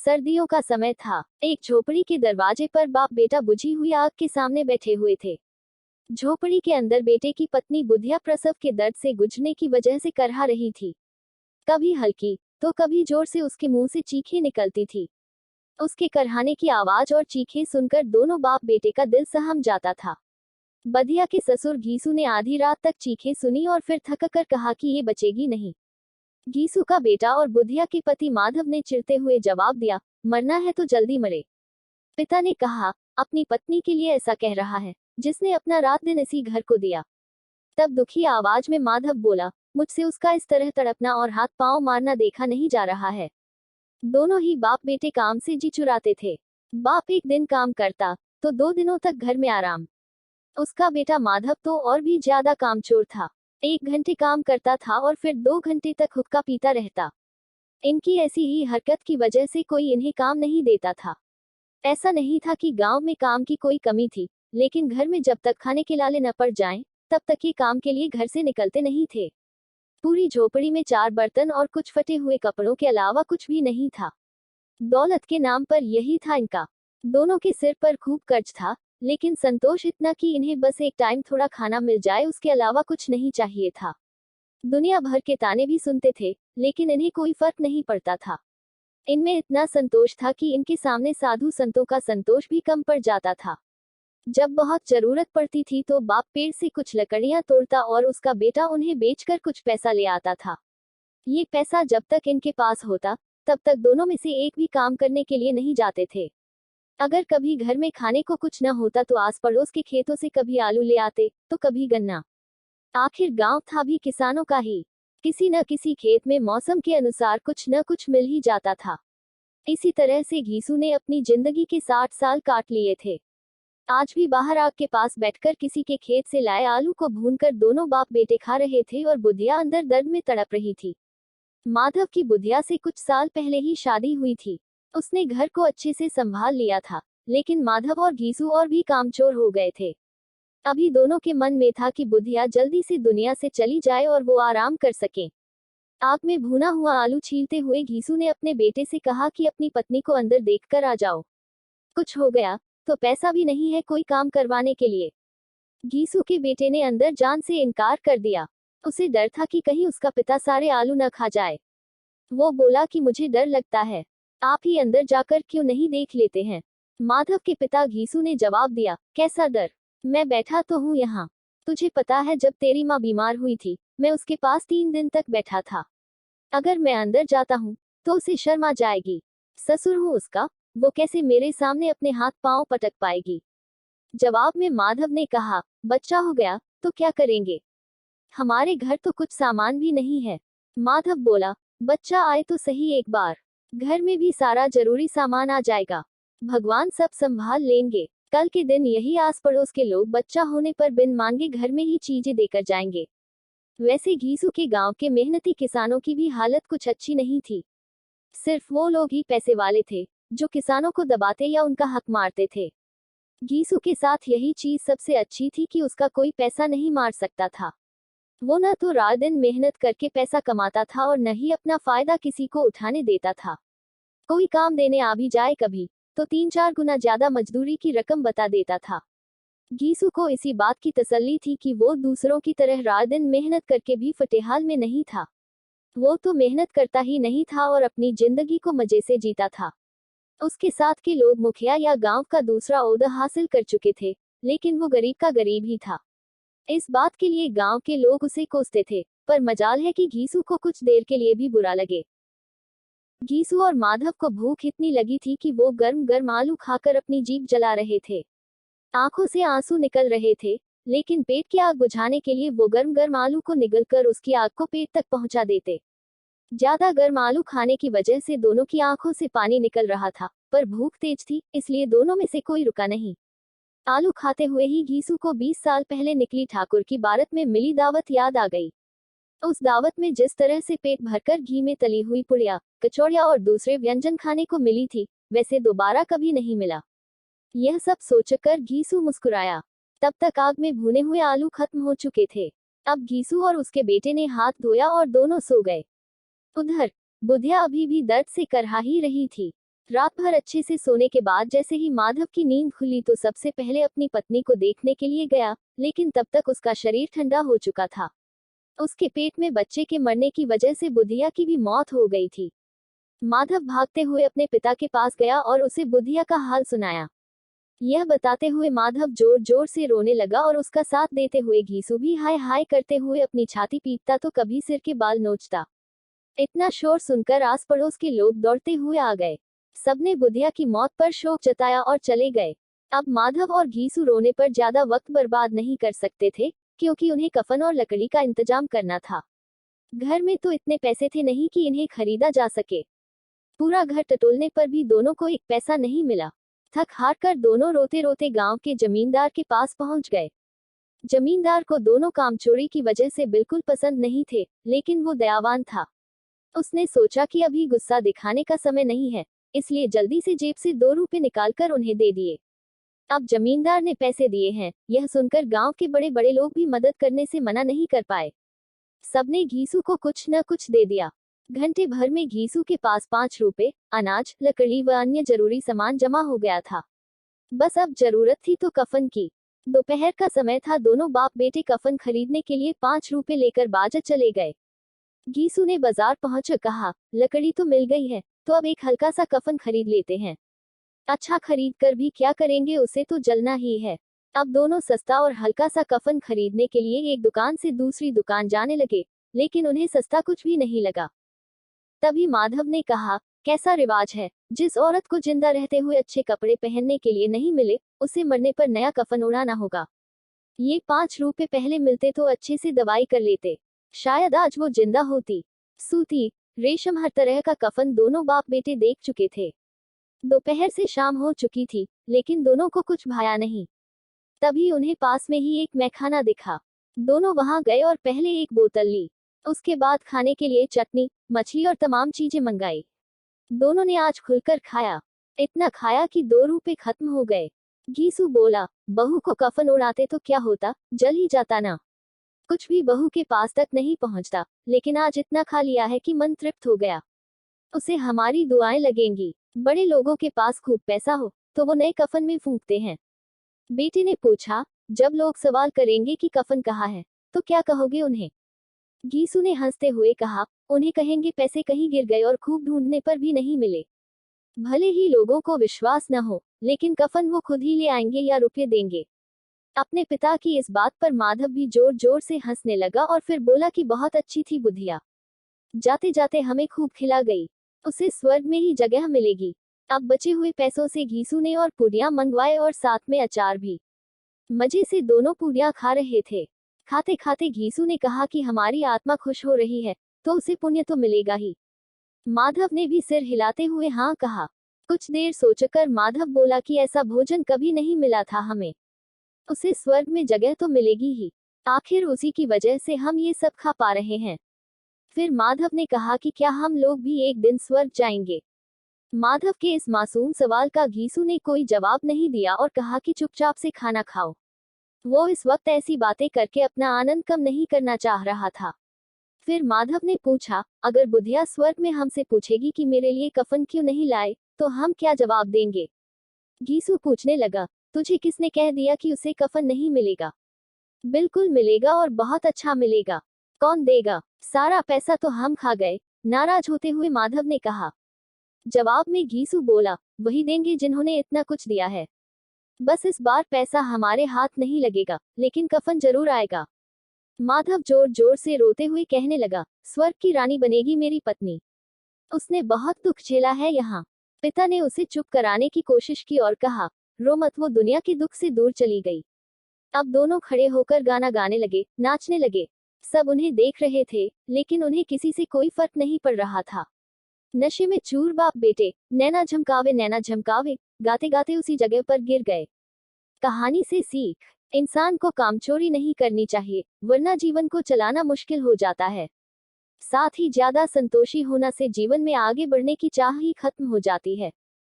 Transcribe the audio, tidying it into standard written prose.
सर्दियों का समय था। एक झोपड़ी के दरवाजे पर बाप बेटा बुझी हुई आग के सामने बैठे हुए थे। झोपड़ी के अंदर बेटे की पत्नी बुधिया प्रसव के दर्द से गुजरने की वजह से करहा रही थी। कभी हल्की तो कभी जोर से उसके मुंह से चीखें निकलती थी। उसके करहाने की आवाज और चीखें सुनकर दोनों बाप बेटे का दिल सहम जाता था। बधिया के ससुर घीसू ने आधी रात तक चीखें सुनी और फिर थक कर कहा कि ये बचेगी नहीं। घीसू का बेटा और बुधिया के पति माधव ने चिढ़ते हुए जवाब दिया, मरना है तो जल्दी मरे। पिता ने कहा, अपनी पत्नी के लिए ऐसा कह रहा है जिसने अपना रात दिन इसी घर को दिया। तब दुखी आवाज में माधव बोला, मुझसे उसका इस तरह तड़पना और हाथ पांव मारना देखा नहीं जा रहा है। दोनों ही बाप बेटे काम से जी चुराते थे। बाप एक दिन काम करता तो 2 दिनों तक घर में आराम। उसका बेटा माधव तो और भी ज्यादा कामचोर था। 1 घंटे काम करता था और फिर 2 घंटे तक हुक्का पीता रहता। इनकी ऐसी ही हरकत की वजह से कोई इन्हें काम नहीं देता था। ऐसा नहीं था कि गांव में काम की कोई कमी थी, लेकिन घर में जब तक खाने के लाले न पड़ जाएं, तब तक ये काम के लिए घर से निकलते नहीं थे। पूरी झोपड़ी में 4 बर्तन और कुछ फटे हुए कपड़ों के अलावा कुछ भी नहीं था। दौलत के नाम पर यही था इनका। दोनों के सिर पर खूब कर्ज था, लेकिन संतोष इतना कि इन्हें बस एक टाइम थोड़ा खाना मिल जाए, उसके अलावा कुछ नहीं चाहिए था। दुनिया भर के ताने भी सुनते थे, लेकिन इन्हें कोई फर्क नहीं पड़ता था। इनमें इतना संतोष था कि इनके सामने साधु संतों का संतोष भी कम पड़ जाता था। जब बहुत जरूरत पड़ती थी तो बाप पेड़ से कुछ लकड़ियां तोड़ता और उसका बेटा उन्हें बेचकर कुछ पैसा ले आता था। ये पैसा जब तक इनके पास होता, तब तक दोनों में से एक भी काम करने के लिए नहीं जाते थे। अगर कभी घर में खाने को कुछ न होता तो आस पड़ोस के खेतों से कभी आलू ले आते तो कभी गन्ना। आखिर गांव था भी किसानों का ही। किसी न किसी खेत में मौसम के अनुसार कुछ न कुछ मिल ही जाता था। इसी तरह से घीसू ने अपनी जिंदगी के 60 साल काट लिए थे। आज भी बाहर आग के पास बैठकर किसी के खेत से लाए आलू को भूनकर दोनों बाप बेटे खा रहे थे और बुधिया अंदर दर्द में तड़प रही थी। माधव की बुधिया से कुछ साल पहले ही शादी हुई थी। उसने घर को अच्छे से संभाल लिया था, लेकिन माधव और घीसू और भी कामचोर हो गए थे। अभी दोनों के मन में था कि बुधिया जल्दी से दुनिया से चली जाए और वो आराम कर सके। आग में भुना हुआ आलू छीलते हुए घीसू ने अपने बेटे से कहा कि अपनी पत्नी को अंदर देखकर आ जाओ। कुछ हो गया तो पैसा भी नहीं है कोई काम करवाने के लिए। घीसू के बेटे ने अंदर जान से इनकार कर दिया। उसे डर था कि कहीं उसका पिता सारे आलू न खा जाए। वो बोला कि मुझे डर लगता है, आप ही अंदर जाकर क्यों नहीं देख लेते हैं। माधव के पिता घीसू ने जवाब दिया, कैसा डर, मैं बैठा तो हूँ यहाँ। तुझे पता है जब तेरी माँ बीमार हुई थी, मैं उसके पास 3 दिन तक बैठा था। अगर मैं अंदर जाता हूँ तो उसे शर्म आ जाएगी। ससुर हूँ उसका, वो कैसे मेरे सामने अपने हाथ पांव पटक पाएगी। जवाब में माधव ने कहा, बच्चा हो गया तो क्या करेंगे, हमारे घर तो कुछ सामान भी नहीं है। माधव बोला, बच्चा आए तो सही एक बार, घर में भी सारा जरूरी सामान आ जाएगा, भगवान सब संभाल लेंगे। कल के दिन यही आस पड़ोस के लोग बच्चा होने पर बिन मांगे घर में ही चीजें देकर जाएंगे। वैसे घीसू के गांव के मेहनती किसानों की भी हालत कुछ अच्छी नहीं थी। सिर्फ वो लोग ही पैसे वाले थे जो किसानों को दबाते या उनका हक मारते थे। घीसू के साथ यही चीज सबसे अच्छी थी कि उसका कोई पैसा नहीं मार सकता था। वो न तो रात दिन मेहनत करके पैसा कमाता था और न ही अपना फायदा किसी को उठाने देता था। कोई काम देने आ भी जाए कभी तो 3-4 गुना ज्यादा मजदूरी की रकम बता देता था। घीसू को इसी बात की तसल्ली थी कि वो दूसरों की तरह रात दिन मेहनत करके भी फटेहाल में नहीं था। वो तो मेहनत करता ही नहीं था और अपनी जिंदगी को मजे से जीता था। उसके साथ के लोग मुखिया या गांव का दूसरा ओहदा हासिल कर चुके थे, लेकिन वो गरीब का गरीब ही था। इस बात के लिए गांव के लोग उसे कोसते थे, पर मजाल है कि घीसू को कुछ देर के लिए भी बुरा लगे। घीसू और माधव को भूख इतनी लगी थी कि वो गर्म गर्म आलू खाकर अपनी जीभ जला रहे थे। आंखों से आंसू निकल रहे थे, लेकिन पेट की आग बुझाने के लिए वो गर्म गर्म आलू को निगलकर उसकी आग को पेट तक पहुंचा देते। ज्यादा गर्म आलू खाने की वजह से दोनों की आंखों से पानी निकल रहा था, पर भूख तेज थी, इसलिए दोनों में से कोई रुका नहीं। आलू खाते हुए ही घीसू को 20 साल पहले निकली ठाकुर की बारात में मिली दावत याद आ गई। उस दावत में जिस तरह से पेट भरकर घी में तली हुई पुड़िया, कचौड़िया और दूसरे व्यंजन खाने को मिली थी, वैसे दोबारा कभी नहीं मिला। यह सब सोचकर घीसू मुस्कुराया। तब तक आग में भुने हुए आलू खत्म हो चुके थे। अब घीसू और उसके बेटे ने हाथ धोया और दोनों सो गए। उधर बुधिया अभी भी दर्द से करहा ही रही थी। रात भर अच्छे से सोने के बाद जैसे ही माधव की नींद खुली तो सबसे पहले अपनी पत्नी को देखने के लिए गया, लेकिन तब तक उसका शरीर ठंडा हो चुका था। उसके पेट में बच्चे के मरने की वजह से बुधिया की भी मौत हो गई थी। माधव भागते हुए अपने पिता के पास गया और उसे बुधिया का हाल सुनाया। यह बताते हुए माधव जोर जोर से रोने लगा और उसका साथ देते हुए घीसू भी हाय हाय करते हुए अपनी छाती पीटता तो कभी सिर के बाल नोचता। इतना शोर सुनकर आस पड़ोस के लोग दौड़ते हुए आ गए। सबने बुधिया की मौत पर शोक जताया और चले गए। अब माधव और घीसू रोने पर ज्यादा वक्त बर्बाद नहीं कर सकते थे, क्योंकि उन्हें कफन और लकड़ी का इंतजाम करना था। घर में तो इतने पैसे थे नहीं कि इन्हें खरीदा जा सके। पूरा घर टटोलने पर भी दोनों को एक पैसा नहीं मिला। थक हार कर दोनों रोते रोते गांव के जमींदार के पास पहुंच गए। जमींदार को दोनों काम चोरी की वजह से बिल्कुल पसंद नहीं थे, लेकिन वो दयावान था। उसने सोचा कि अभी गुस्सा दिखाने का समय नहीं है, इसलिए जल्दी से जेब से 2 रुपए निकालकर उन्हें दे दिए। अब जमींदार ने पैसे दिए हैं, यह सुनकर गांव के बड़े बड़े लोग भी मदद करने से मना नहीं कर पाए। सबने घीसू को कुछ न कुछ दे दिया। घंटे भर में घीसू के पास 5 रुपए, अनाज, लकड़ी व अन्य जरूरी सामान जमा हो गया था। बस अब जरूरत थी तो कफन की। दोपहर का समय था। दोनों बाप बेटे कफन खरीदने के लिए 5 रुपए लेकर बाजार चले गए। घीसू ने बाजार पहुंचकर कहा, लकड़ी तो मिल गई है, तो अब एक हल्का सा कफन खरीद लेते हैं। अच्छा खरीद कर भी क्या करेंगे, उसे तो जलना ही है। अब दोनों सस्ता और हल्का सा कफन खरीदने के लिए एक दुकान से दूसरी दुकान जाने लगे, लेकिन उन्हें सस्ता कुछ भी नहीं लगा। तभी माधव ने कहा, कैसा रिवाज है, जिस औरत को जिंदा रहते हुए अच्छे कपड़े पहनने के लिए नहीं मिले, उसे मरने पर नया कफन उड़ाना होगा। ये 5 रुपए पहले मिलते तो अच्छे से दवाई कर लेते, शायद आज वो जिंदा होती। सूती, रेशम, हर तरह का कफन दोनों बाप बेटे देख चुके थे। दोपहर से शाम हो चुकी थी, लेकिन दोनों को कुछ भाया नहीं। तभी उन्हें पास में ही एक मैखाना दिखा। दोनों वहां गए और पहले एक बोतल ली। उसके बाद खाने के लिए चटनी, मछली और तमाम चीजें मंगाई। दोनों ने आज खुलकर खाया। इतना खाया कि 2 रुपए खत्म हो गए। घीसू बोला, बहू को कफन उड़ाते तो क्या होता, जल ही जाता ना। कुछ भी बहू के पास तक नहीं पहुंचता, लेकिन आज इतना खा लिया है कि मन तृप्त हो गया। उसे हमारी दुआएं लगेंगी। बड़े लोगों के पास खूब पैसा हो तो वो नए कफन में फूंकते हैं। बेटे ने पूछा, जब लोग सवाल करेंगे कि कफन कहाँ है, तो क्या कहोगे उन्हें? घीसू ने हंसते हुए कहा, उन्हें कहेंगे पैसे कहीं गिर गए और खूब ढूंढने पर भी नहीं मिले। भले ही लोगों को विश्वास न हो, लेकिन कफन वो खुद ही ले आएंगे या रुपये देंगे। अपने पिता की इस बात पर माधव भी जोर जोर से हंसने लगा और फिर बोला कि बहुत अच्छी थी बुधिया, जाते जाते हमें खूब खिला गई, उसे स्वर्ग में ही जगह मिलेगी। अब बचे हुए पैसों से घीसू ने और पूरियां मंगवाए और साथ में अचार भी। मजे से दोनों पूरियां खा रहे थे। खाते खाते घीसू ने कहा कि हमारी आत्मा खुश हो रही है, तो उसे पुण्य तो मिलेगा ही। माधव ने भी सिर हिलाते हुए हाँ कहा। कुछ देर सोचकर माधव बोला कि ऐसा भोजन कभी नहीं मिला था हमें, उसे स्वर्ग में जगह तो मिलेगी ही, आखिर उसी की वजह से हम ये सब खा पा रहे हैं। फिर माधव ने कहा कि क्या हम लोग भी एक दिन स्वर्ग जाएंगे? माधव के इस मासूम सवाल का घीसू ने कोई जवाब नहीं दिया और कहा कि चुपचाप से खाना खाओ। वो इस वक्त ऐसी बातें करके अपना आनंद कम नहीं करना चाह रहा था। फिर माधव ने पूछा, अगर बुधिया स्वर्ग में हमसे पूछेगी कि मेरे लिए कफन क्यों नहीं लाए, तो हम क्या जवाब देंगे? घीसू पूछने लगा, तुझे किसने कह दिया कि उसे कफन नहीं मिलेगा? बिल्कुल मिलेगा और बहुत अच्छा मिलेगा। कौन देगा? सारा पैसा तो हम खा गए, नाराज होते हुए माधव ने कहा। जवाब में घीसू बोला, वही देंगे जिन्होंने इतना कुछ दिया है। बस इस बार पैसा हमारे हाथ नहीं लगेगा, लेकिन कफन जरूर आएगा। माधव जोर जोर से रोते हुए कहने लगा, स्वर्ग की रानी बनेगी मेरी पत्नी, उसने बहुत दुख झेला है यहाँ। पिता ने उसे चुप कराने की कोशिश की और कहा, रो मत, वो दुनिया के दुख से दूर चली गई। अब दोनों खड़े होकर गाना गाने लगे, नाचने लगे। सब उन्हें देख रहे थे, लेकिन उन्हें किसी से कोई फर्क नहीं पड़ रहा था। नशे में चूर बाप बेटे नैना झमकावे गाते गाते उसी जगह पर गिर गए। कहानी से सीख, इंसान को कामचोरी नहीं करनी चाहिए, वरना जीवन को चलाना मुश्किल हो जाता है। साथ ही ज्यादा संतोषी होना से जीवन में आगे बढ़ने की चाह ही खत्म हो जाती है।